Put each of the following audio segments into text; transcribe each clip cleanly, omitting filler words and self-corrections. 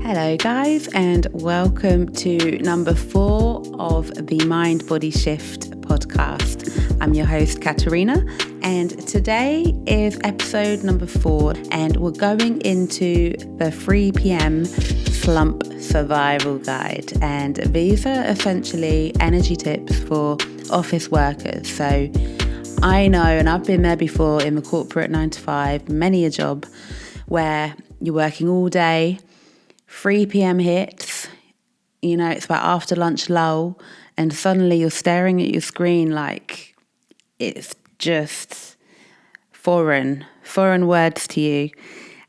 Hello guys, and welcome to number 4 of the Mind Body Shift podcast. I'm your host Katerina, and today is episode number 4, and we're going into the 3 p.m. slump survival guide. And these are essentially energy tips for office workers. So I know, and I've been there before in the corporate 9 to 5, many a job where you're working all day, 3 p.m. hits, it's about after lunch lull, and suddenly you're staring at your screen like it's just foreign words to you,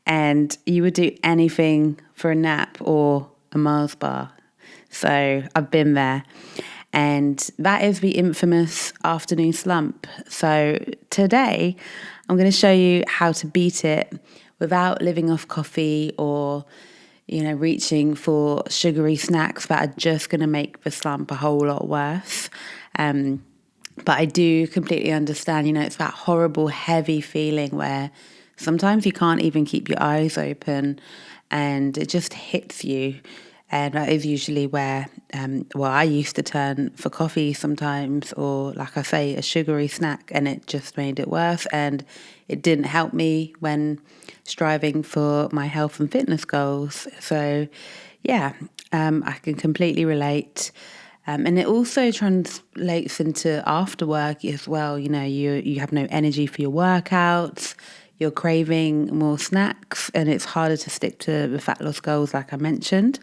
and you would do anything for a nap or a Mars bar. So I've been there, and that is the infamous afternoon slump. So today I'm going to show you how to beat it without living off coffee or reaching for sugary snacks that are just going to make the slump a whole lot worse. But I do completely understand, it's that horrible, heavy feeling where sometimes you can't even keep your eyes open and it just hits you. And that is usually where, I used to turn for coffee sometimes, or like I say, a sugary snack, and it just made it worse. And it didn't help me when striving for my health and fitness goals. So, I can completely relate. And it also translates into after work as well. You have no energy for your workouts. You're craving more snacks, and it's harder to stick to the fat loss goals, like I mentioned.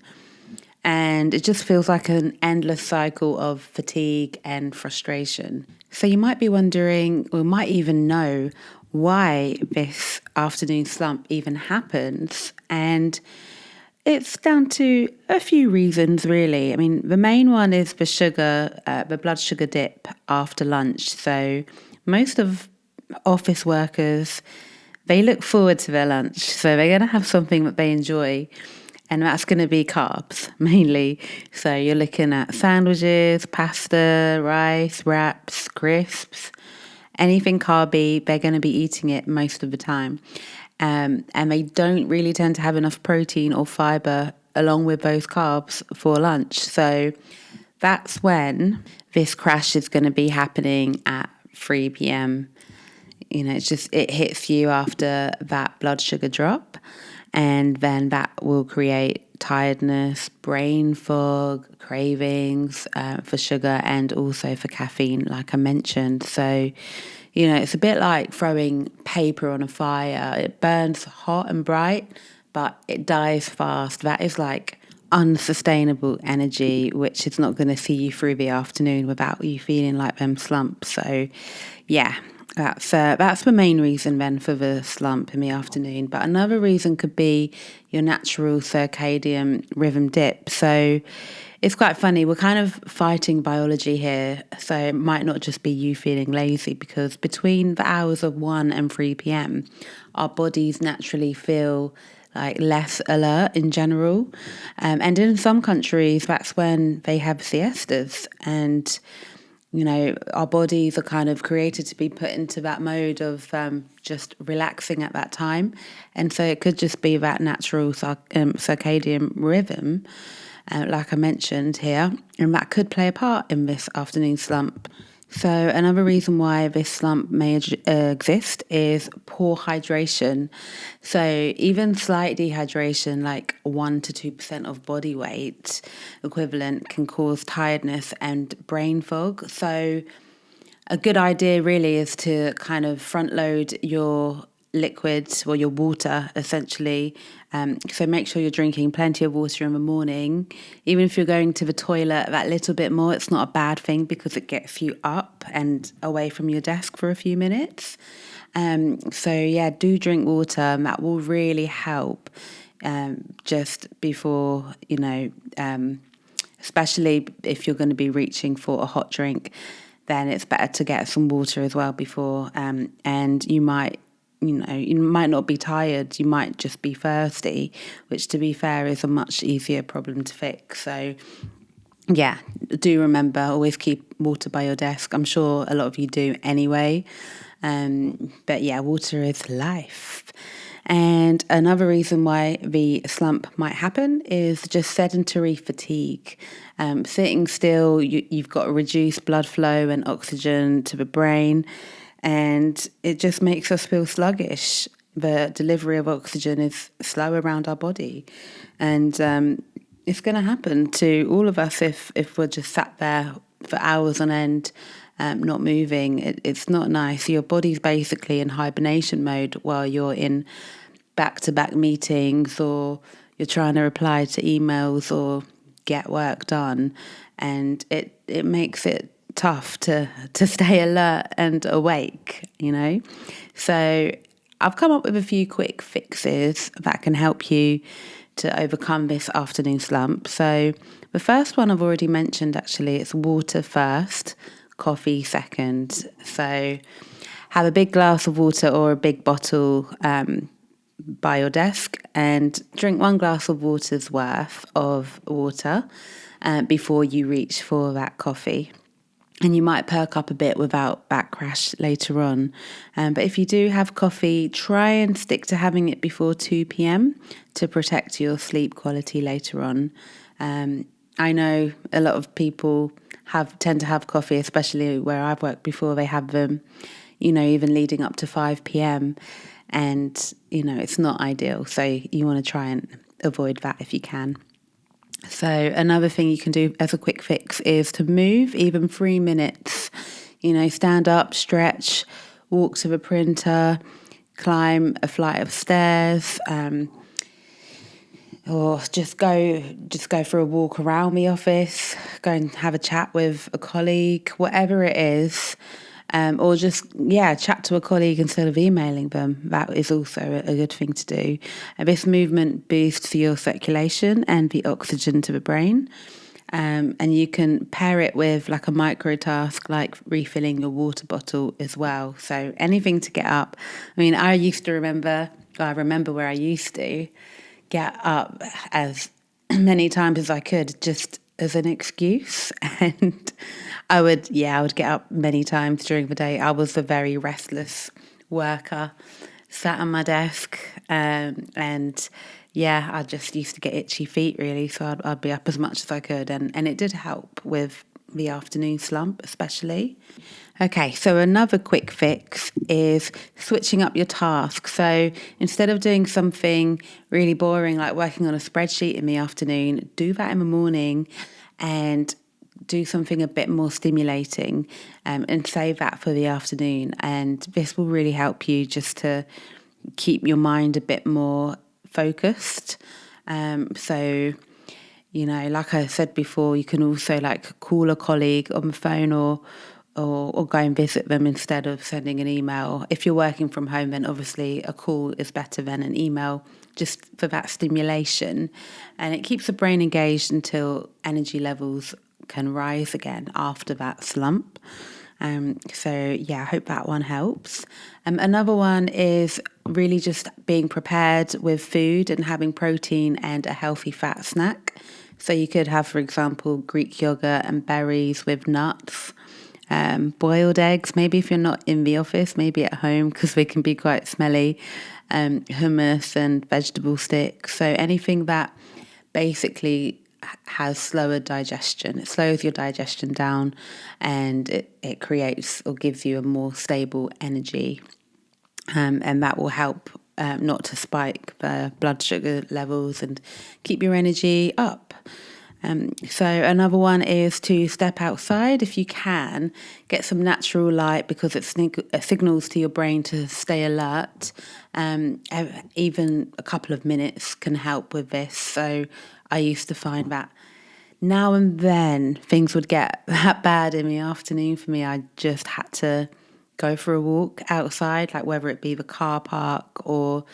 And it just feels like an endless cycle of fatigue and frustration. So you might be wondering, or might even know, why this afternoon slump even happens. And it's down to a few reasons, really. I mean, the main one is the blood sugar dip after lunch. So most of office workers, they look forward to their lunch. So they're going to have something that they enjoy. And that's going to be carbs, mainly. So you're looking at sandwiches, pasta, rice, wraps, crisps, anything carby, they're going to be eating it most of the time. And they don't really tend to have enough protein or fiber along with those carbs for lunch. So that's when this crash is going to be happening at 3 p.m. It hits you after that blood sugar drop. And then that will create tiredness, brain fog, cravings for sugar, and also for caffeine, like I mentioned. So, it's a bit like throwing paper on a fire. It burns hot and bright, but it dies fast. That is like unsustainable energy, which is not going to see you through the afternoon without you feeling like them slumps. So, that's the main reason then for the slump in the afternoon. But another reason could be your natural circadian rhythm dip. So it's quite funny. We're kind of fighting biology here. So it might not just be you feeling lazy, because between the hours of 1 and 3 p.m, our bodies naturally feel like less alert in general. And in some countries, that's when they have siestas. And our bodies are kind of created to be put into that mode of just relaxing at that time. And so it could just be that natural circadian rhythm, like I mentioned here, and that could play a part in this afternoon slump. So another reason why this slump may exist is poor hydration. So even slight dehydration, like 1 to 2% of body weight equivalent, can cause tiredness and brain fog. So a good idea really is to kind of front load your liquids, or your water essentially. So make sure you're drinking plenty of water in the morning. Even if you're going to the toilet that little bit more, it's not a bad thing, because it gets you up and away from your desk for a few minutes. Do drink water, and that will really help just before, especially if you're going to be reaching for a hot drink, then it's better to get some water as well before. And you might not be tired, you might just be thirsty, which, to be fair, is a much easier problem to fix. So do remember, always keep water by your desk. I'm sure a lot of you do anyway. But water is life. And another reason why the slump might happen is just sedentary fatigue. Sitting still, you've got reduced blood flow and oxygen to the brain, and it just makes us feel sluggish. The delivery of oxygen is slow around our body, and it's going to happen to all of us if we're just sat there for hours on end, not moving. It's not nice. Your body's basically in hibernation mode while you're in back-to-back meetings, or you're trying to reply to emails or get work done, and it makes it tough to stay alert and awake, So I've come up with a few quick fixes that can help you to overcome this afternoon slump. So the first one I've already mentioned, actually. It's water first, coffee second. So have a big glass of water or a big bottle by your desk, and drink 1 glass of water's worth of water before you reach for that coffee. And you might perk up a bit without back crash later on. But if you do have coffee, try and stick to having it before 2 p.m. to protect your sleep quality later on. I know a lot of people tend to have coffee, especially where I've worked before. They have them, even leading up to 5 p.m. And, it's not ideal. So you want to try and avoid that if you can. So another thing you can do as a quick fix is to move even 3 minutes. Stand up, stretch, walk to the printer, climb a flight of stairs, or just go for a walk around the office, go and have a chat with a colleague, whatever it is. Or just, chat to a colleague instead of emailing them. That is also a good thing to do. This movement boosts your circulation and the oxygen to the brain. And you can pair it with like a micro task, like refilling your water bottle as well. So anything to get up. I remember where I used to get up as many times as I could, just as an excuse. And I would get up many times during the day. I was a very restless worker, sat on my desk, and I just used to get itchy feet, really. So I'd be up as much as I could, and it did help with the afternoon slump, especially. Okay, so another quick fix is switching up your tasks. So instead of doing something really boring like working on a spreadsheet in the afternoon, do that in the morning and do something a bit more stimulating, and save that for the afternoon. And this will really help you just to keep your mind a bit more focused. So, like I said before, you can also call a colleague on the phone or go and visit them instead of sending an email. If you're working from home, then obviously a call is better than an email, just for that stimulation. And it keeps the brain engaged until energy levels can rise again after that slump. I hope that one helps. Another one is really just being prepared with food and having protein and a healthy fat snack. So you could have, for example, Greek yogurt and berries with nuts, boiled eggs, maybe if you're not in the office, maybe at home, because they can be quite smelly, hummus and vegetable sticks. So anything that basically has slower digestion. It slows your digestion down, and it creates or gives you a more stable energy. And that will help not to spike the blood sugar levels and keep your energy up. So another one is to step outside if you can, get some natural light, because it signals to your brain to stay alert. Even a couple of minutes can help with this. So I used to find that now and then things would get that bad in the afternoon for me. I just had to go for a walk outside, whether it be the car park or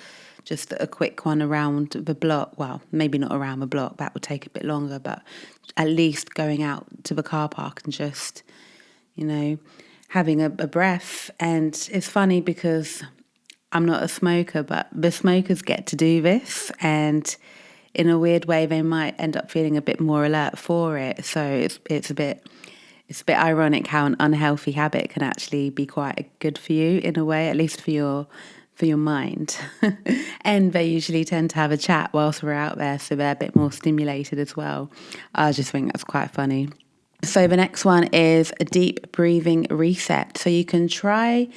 just a quick one around the block. Well, maybe not around the block, that would take a bit longer, but at least going out to the car park and just, having a breath. And it's funny because I'm not a smoker, but the smokers get to do this, and in a weird way they might end up feeling a bit more alert for it. So it's a bit ironic how an unhealthy habit can actually be quite good for you in a way, at least for for your mind. And they usually tend to have a chat whilst we're out there, so they're a bit more stimulated as well. I just think that's quite funny. So the next one is a deep breathing reset. So you can try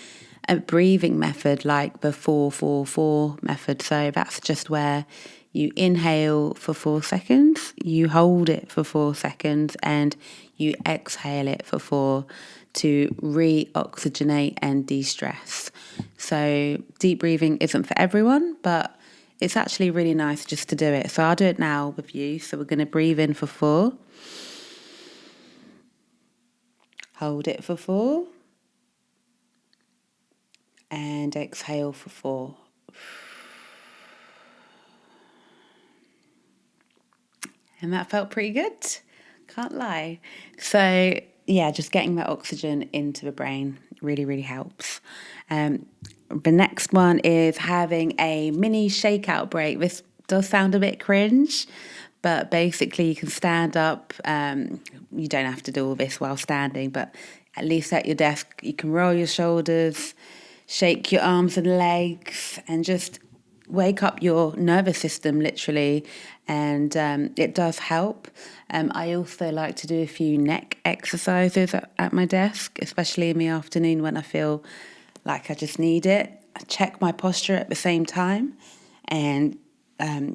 a breathing method like the 4-4-4 method. So that's just where you inhale for 4 seconds, you hold it for 4 seconds, and you exhale it for 4 to re-oxygenate and de-stress. So deep breathing isn't for everyone, but it's actually really nice just to do it. So I'll do it now with you. So we're going to breathe in for 4. Hold it for 4. And exhale for 4. And that felt pretty good. Can't lie. So yeah, just getting that oxygen into the brain really, really helps. The next one is having a mini shakeout break. This does sound a bit cringe, but basically you can stand up. You don't have to do all this while standing, but at least at your desk, you can roll your shoulders, shake your arms and legs, and just wake up your nervous system literally, and it does help. I also like to do a few neck exercises at my desk, especially in the afternoon when I feel like I just need it. I check my posture at the same time and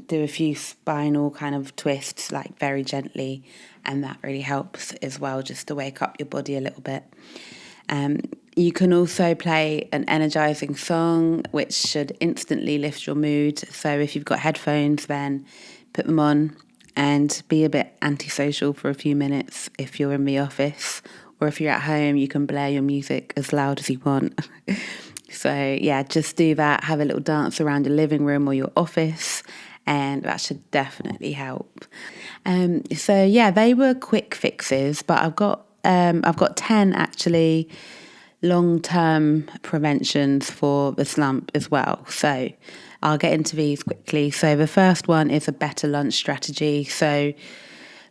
do a few spinal kind of twists, like very gently, and that really helps as well, just to wake up your body a little bit. You can also play an energizing song, which should instantly lift your mood. So if you've got headphones, then put them on and be a bit antisocial for a few minutes if you're in the office. Or if you're at home, you can blare your music as loud as you want. So yeah, just do that. Have a little dance around your living room or your office, and that should definitely help. So yeah, they were quick fixes, but I've got 10 actually long-term preventions for the slump as well. So I'll get into these quickly. So the first one is a better lunch strategy. So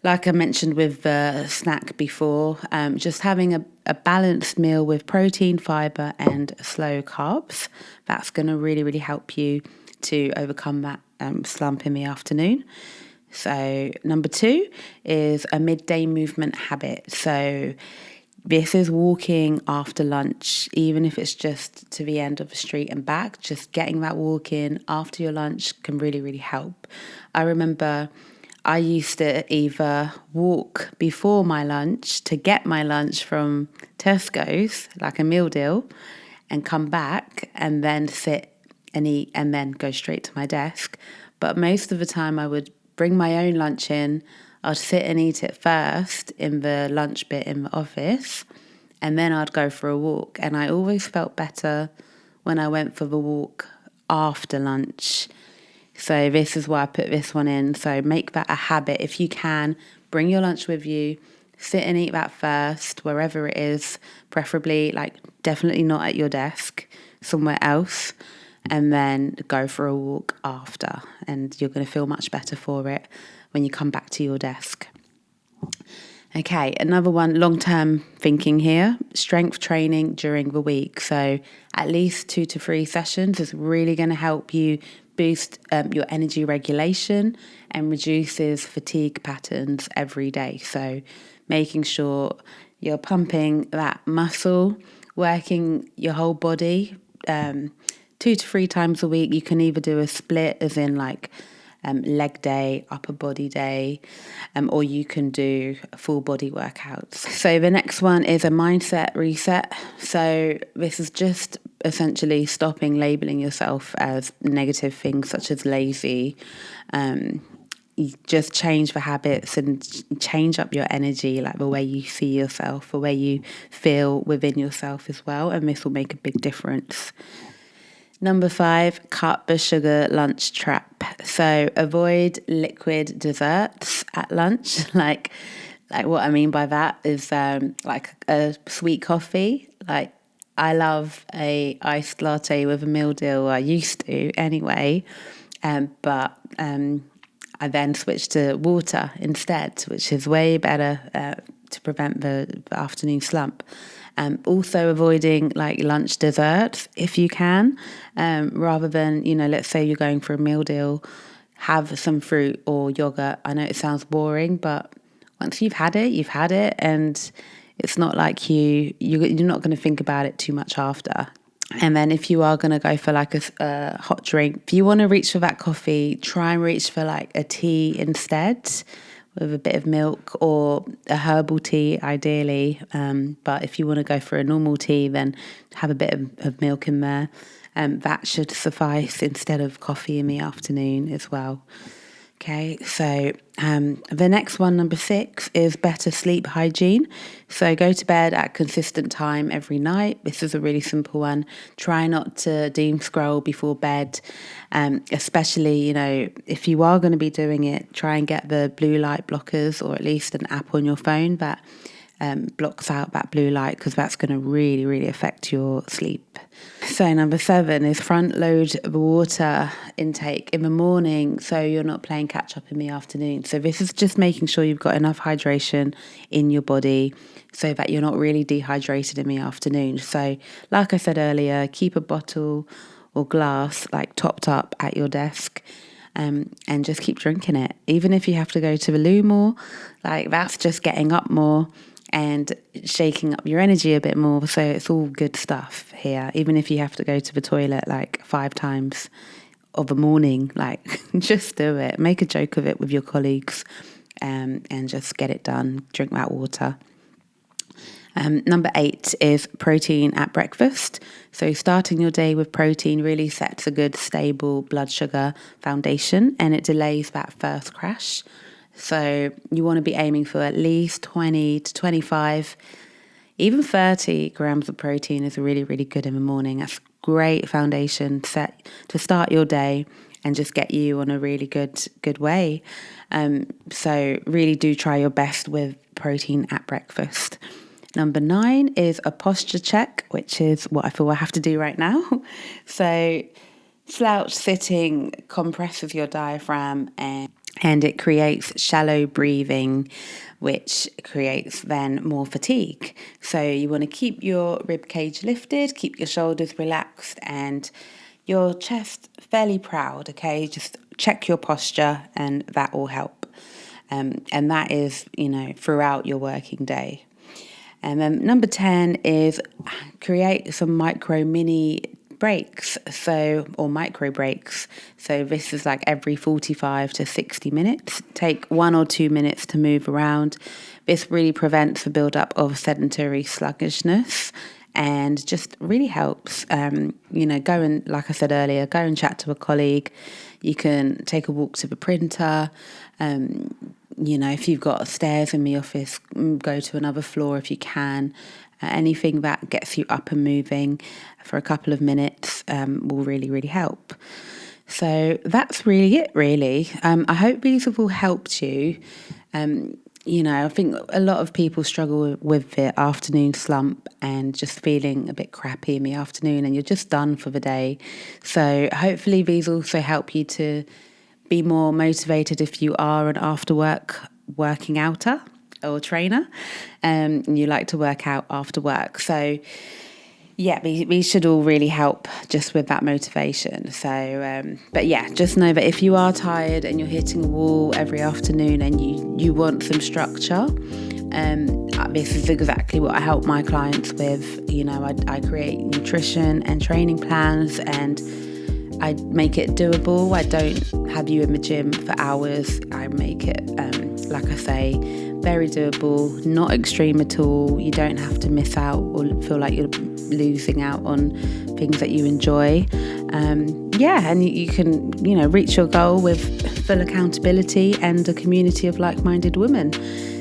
like I mentioned with the snack before, just having a balanced meal with protein, fibre and slow carbs. That's going to really, really help you to overcome that slump in the afternoon. So number 2 is a midday movement habit. So this is walking after lunch, even if it's just to the end of the street and back. Just getting that walk in after your lunch can really, really help. I remember I used to either walk before my lunch to get my lunch from Tesco's, like a meal deal, and come back and then sit and eat and then go straight to my desk. But most of the time I would bring my own lunch in. I'd sit and eat it first in the lunch bit in the office, and then I'd go for a walk. And I always felt better when I went for the walk after lunch. So this is why I put this one in. So make that a habit. If you can, bring your lunch with you, sit and eat that first, wherever it is, preferably like definitely not at your desk, somewhere else, and then go for a walk after. And you're going to feel much better for it when you come back to your desk. Okay, another one, long-term thinking here, strength training during the week. So at least 2 to 3 sessions is really going to help you boost your energy regulation and reduces fatigue patterns every day. So making sure you're pumping that muscle, working your whole body 2 to 3 times a week. You can either do a split, as in like leg day, upper body day, or you can do full body workouts. So the next one is a mindset reset. So this is just essentially stopping labeling yourself as negative things such as lazy. You just change the habits and change up your energy, like the way you see yourself, the way you feel within yourself as well, and this will make a big difference. Number 5, cut the sugar lunch trap. So avoid liquid desserts at lunch. Like what I mean by that is like a sweet coffee. Like I love a iced latte with a meal deal. I used to anyway, but I then switched to water instead, which is way better to prevent the afternoon slump. Also avoiding like lunch desserts if you can, rather than, let's say you're going for a meal deal, have some fruit or yogurt. I know it sounds boring, but once you've had it, and it's not like you're not going to think about it too much after. And then if you are going to go for like a hot drink, if you want to reach for that coffee, try and reach for like a tea instead with a bit of milk, or a herbal tea ideally. But if you want to go for a normal tea, then have a bit of milk in there. That should suffice instead of coffee in the afternoon as well. Okay, so the next one, number 6, is better sleep hygiene. So go to bed at a consistent time every night. This is a really simple one. Try not to doom scroll before bed, especially, if you are going to be doing it, try and get the blue light blockers, or at least an app on your phone that blocks out that blue light, because that's going to really, really affect your sleep. So number 7 is front load the water intake in the morning, so you're not playing catch up in the afternoon. So this is just making sure you've got enough hydration in your body so that you're not really dehydrated in the afternoon. So like I said earlier, keep a bottle or glass like topped up at your desk, and just keep drinking it. Even if you have to go to the loo more, like that's just getting up more and shaking up your energy a bit more. So it's all good stuff here. Even if you have to go to the toilet like 5 times of a morning, like just do it. Make a joke of it with your colleagues, and just get it done. Drink that water. Number 8 is protein at breakfast. So starting your day with protein really sets a good stable blood sugar foundation, and it delays that first crash. So you want to be aiming for at least 20 to 25, even 30 grams of protein is really, really good in the morning. That's a great foundation set to start your day and just get you on a really good way. So really do try your best with protein at breakfast. Number 9 is a posture check, which is what I feel I have to do right now. So slouch sitting compresses your diaphragm, and it creates shallow breathing, which creates then more fatigue. So you want to keep your rib cage lifted, keep your shoulders relaxed, and your chest fairly proud, okay? Just check your posture, and that will help. And that is, throughout your working day. And then number 10 is create some mini breaks, or micro breaks. So this is like every 45 to 60 minutes. Take 1 or 2 minutes to move around. This really prevents the buildup of sedentary sluggishness, and just really helps. Go and, like I said earlier, go and chat to a colleague. You can take a walk to the printer. If you've got stairs in the office, go to another floor if you can. Anything that gets you up and moving for a couple of minutes will really, really help. So that's really it, really. I hope these have all helped you. I think a lot of people struggle with the afternoon slump and just feeling a bit crappy in the afternoon, and you're just done for the day. So hopefully these also help you to be more motivated if you are an after working outer or trainer, and you like to work out after work. So yeah, we should all really help just with that motivation. So, but yeah, just know that if you are tired and you're hitting a wall every afternoon and you want some structure, this is exactly what I help my clients with. I create nutrition and training plans, and I make it doable. I don't have you in the gym for hours. I make it, like I say, very doable, not extreme at all. You don't have to miss out or feel like you're losing out on things that you enjoy. And you can, reach your goal with full accountability and a community of like-minded women.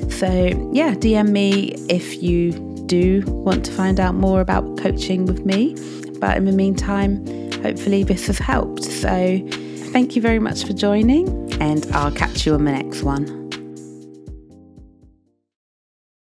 So yeah, DM me if you do want to find out more about coaching with me. But in the meantime, hopefully this has helped. So thank you very much for joining, and I'll catch you on the next one.